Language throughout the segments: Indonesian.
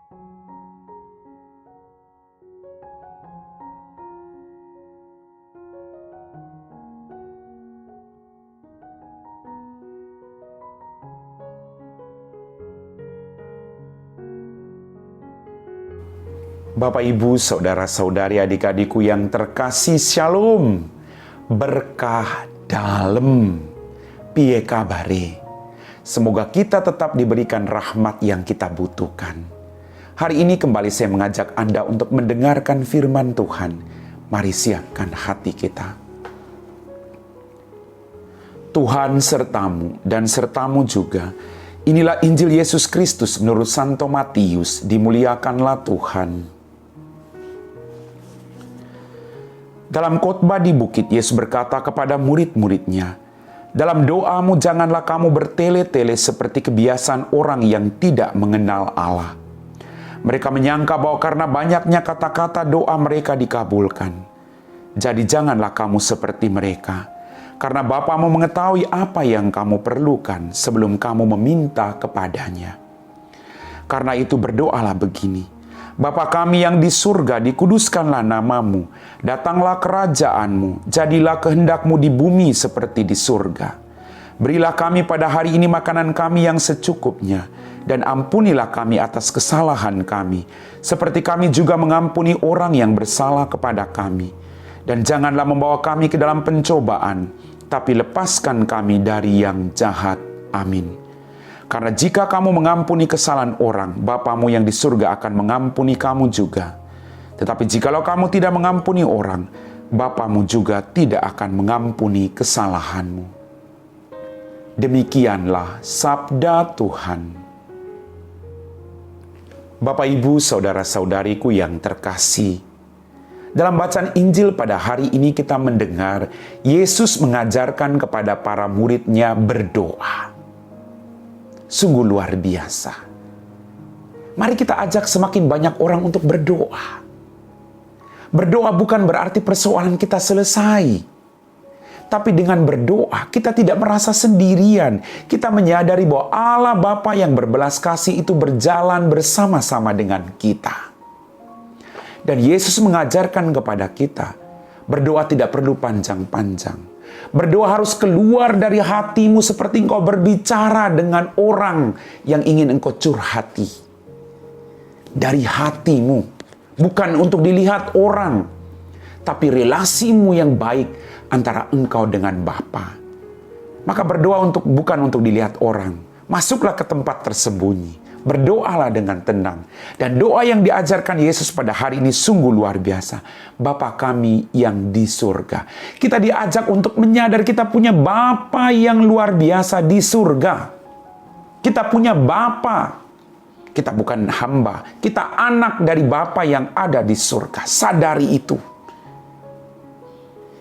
Bapak, Ibu, saudara-saudari, adik-adikku yang terkasih, Shalom. Berkah dalem, piye kabare. Semoga kita tetap diberikan rahmat yang kita butuhkan. Hari ini kembali saya mengajak Anda untuk mendengarkan firman Tuhan. Mari siapkan hati kita. Tuhan sertamu dan sertamu juga. Inilah Injil Yesus Kristus menurut Santo Matius. Dimuliakanlah Tuhan. Dalam khotbah di bukit, Yesus berkata kepada murid-muridnya, "Dalam doamu janganlah kamu bertele-tele seperti kebiasaan orang yang tidak mengenal Allah." Mereka menyangka bahwa karena banyaknya kata-kata doa mereka dikabulkan. Jadi janganlah kamu seperti mereka, karena Bapamu mengetahui apa yang kamu perlukan sebelum kamu meminta kepadanya. Karena itu berdoalah begini, Bapa kami yang di surga, dikuduskanlah namamu, datanglah kerajaanmu, jadilah kehendakmu di bumi seperti di surga. Berilah kami pada hari ini makanan kami yang secukupnya, dan ampunilah kami atas kesalahan kami, seperti kami juga mengampuni orang yang bersalah kepada kami. Dan janganlah membawa kami ke dalam pencobaan, tapi lepaskan kami dari yang jahat. Amin. Karena jika kamu mengampuni kesalahan orang, Bapamu yang di surga akan mengampuni kamu juga. Tetapi jikalau kamu tidak mengampuni orang, Bapamu juga tidak akan mengampuni kesalahanmu. Demikianlah sabda Tuhan. Bapak, Ibu, saudara-saudariku yang terkasih, dalam bacaan Injil pada hari ini kita mendengar Yesus mengajarkan kepada para murid-Nya berdoa. Sungguh luar biasa. Mari kita ajak semakin banyak orang untuk berdoa. Berdoa bukan berarti persoalan kita selesai. Tapi dengan berdoa, kita tidak merasa sendirian. Kita menyadari bahwa Allah Bapa yang berbelas kasih itu berjalan bersama-sama dengan kita. Dan Yesus mengajarkan kepada kita, berdoa tidak perlu panjang-panjang. Berdoa harus keluar dari hatimu seperti engkau berbicara dengan orang yang ingin engkau curhati. Dari hatimu, bukan untuk dilihat orang, tapi relasimu yang baik antara engkau dengan Bapa. Maka berdoa bukan untuk dilihat orang. Masuklah ke tempat tersembunyi. Berdoalah dengan tenang. Dan doa yang diajarkan Yesus pada hari ini sungguh luar biasa. Bapa kami yang di surga. Kita diajak untuk menyadari kita punya Bapa yang luar biasa di surga. Kita punya Bapa. Kita bukan hamba. Kita anak dari Bapa yang ada di surga. Sadari itu.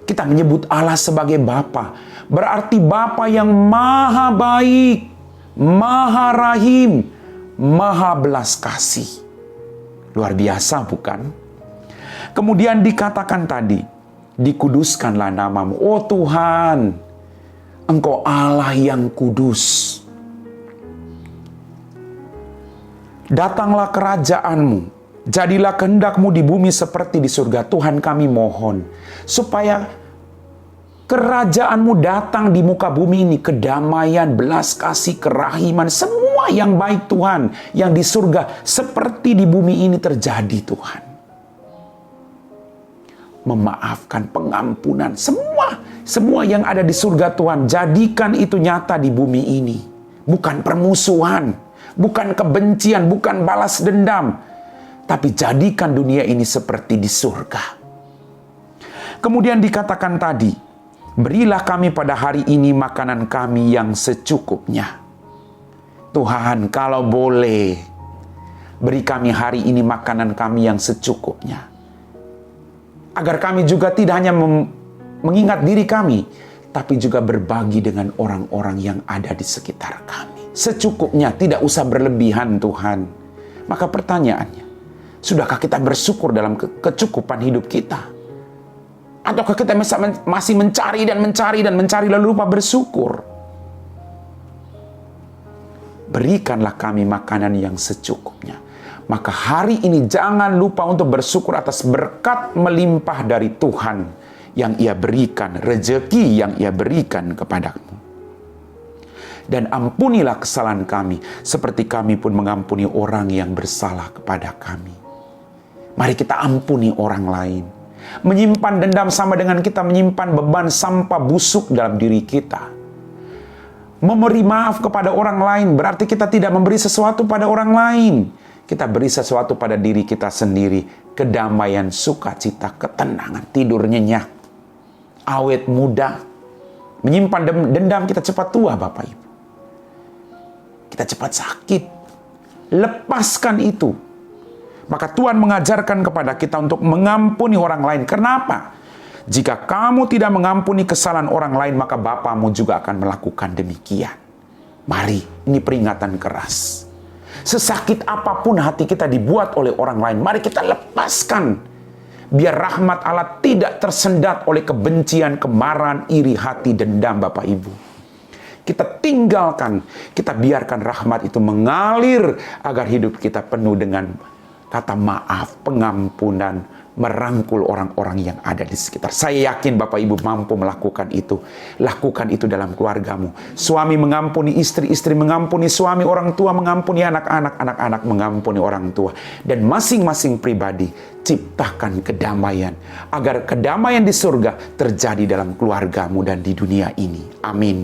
Kita menyebut Allah sebagai Bapa. Berarti Bapa yang maha baik, maha rahim, maha belas kasih. Luar biasa bukan? Kemudian dikatakan tadi, dikuduskanlah namamu. Oh Tuhan, Engkau Allah yang kudus. Datanglah kerajaanmu, jadilah kehendakmu di bumi seperti di surga. Tuhan kami mohon, supaya kerajaanmu datang di muka bumi ini. Kedamaian, belas kasih, kerahiman, semua yang baik Tuhan, yang di surga seperti di bumi ini terjadi Tuhan. Memaafkan, pengampunan, semua yang ada di surga Tuhan, jadikan itu nyata di bumi ini. Bukan permusuhan, bukan kebencian, bukan balas dendam, tapi jadikan dunia ini seperti di surga. Kemudian dikatakan tadi, berilah kami pada hari ini makanan kami yang secukupnya. Tuhan, kalau boleh, beri kami hari ini makanan kami yang secukupnya. Agar kami juga tidak hanya mengingat diri kami, tapi juga berbagi dengan orang-orang yang ada di sekitar kami. Secukupnya, tidak usah berlebihan Tuhan. Maka pertanyaannya, sudahkah kita bersyukur dalam kecukupan hidup kita? Ataukah kita masih mencari lalu lupa bersyukur? Berikanlah kami makanan yang secukupnya. Maka hari ini jangan lupa untuk bersyukur atas berkat melimpah dari Tuhan yang Ia berikan, rezeki yang Ia berikan kepadamu. Dan ampunilah kesalahan kami, seperti kami pun mengampuni orang yang bersalah kepada kami. Mari kita ampuni orang lain. Menyimpan dendam sama dengan kita menyimpan beban sampah busuk dalam diri kita. Memberi maaf kepada orang lain berarti kita tidak memberi sesuatu pada orang lain. Kita beri sesuatu pada diri kita sendiri. Kedamaian, sukacita, ketenangan, tidur nyenyak, awet muda. Menyimpan dendam kita cepat tua, Bapak Ibu. Kita cepat sakit. Lepaskan itu. Maka Tuhan mengajarkan kepada kita untuk mengampuni orang lain. Kenapa? Jika kamu tidak mengampuni kesalahan orang lain, maka Bapamu juga akan melakukan demikian. Mari, ini peringatan keras. Sesakit apapun hati kita dibuat oleh orang lain, mari kita lepaskan. Biar rahmat Allah tidak tersendat oleh kebencian, kemarahan, iri hati, dendam, Bapak Ibu. Kita tinggalkan, kita biarkan rahmat itu mengalir agar hidup kita penuh dengan kata maaf, pengampunan, merangkul orang-orang yang ada di sekitar. Saya yakin Bapak Ibu mampu melakukan itu. Lakukan itu dalam keluargamu. Suami mengampuni istri, istri mengampuni suami, orang tua mengampuni anak-anak, anak-anak mengampuni orang tua. Dan masing-masing pribadi ciptakan kedamaian. Agar kedamaian di surga terjadi dalam keluargamu dan di dunia ini. Amin.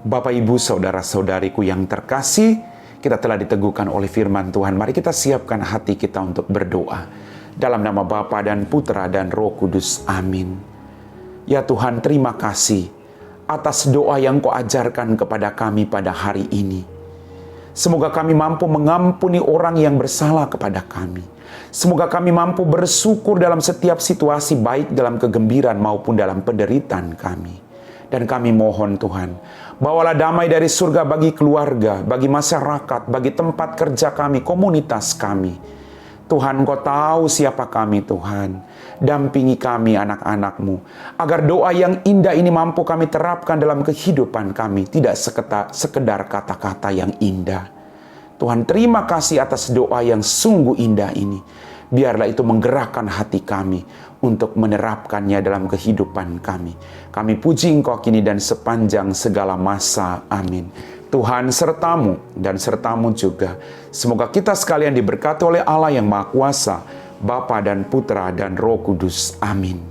Bapak Ibu, saudara-saudariku yang terkasih, kita telah diteguhkan oleh firman Tuhan. Mari kita siapkan hati kita untuk berdoa. Dalam nama Bapa dan Putra dan Roh Kudus. Amin. Ya Tuhan, terima kasih atas doa yang Kau ajarkan kepada kami pada hari ini. Semoga kami mampu mengampuni orang yang bersalah kepada kami. Semoga kami mampu bersyukur dalam setiap situasi, baik dalam kegembiraan maupun dalam penderitaan kami. Dan kami mohon Tuhan, bawalah damai dari surga bagi keluarga, bagi masyarakat, bagi tempat kerja kami, komunitas kami. Tuhan, Kau tahu siapa kami Tuhan. Dampingi kami anak-anak-Mu, agar doa yang indah ini mampu kami terapkan dalam kehidupan kami. Tidak sekedar kata-kata yang indah. Tuhan, terima kasih atas doa yang sungguh indah ini. Biarlah itu menggerakkan hati kami untuk menerapkannya dalam kehidupan kami. Kami puji Engkau kini dan sepanjang segala masa. Amin. Tuhan sertamu dan sertamu juga. Semoga kita sekalian diberkati oleh Allah yang Maha Kuasa, Bapa dan Putra dan Roh Kudus. Amin.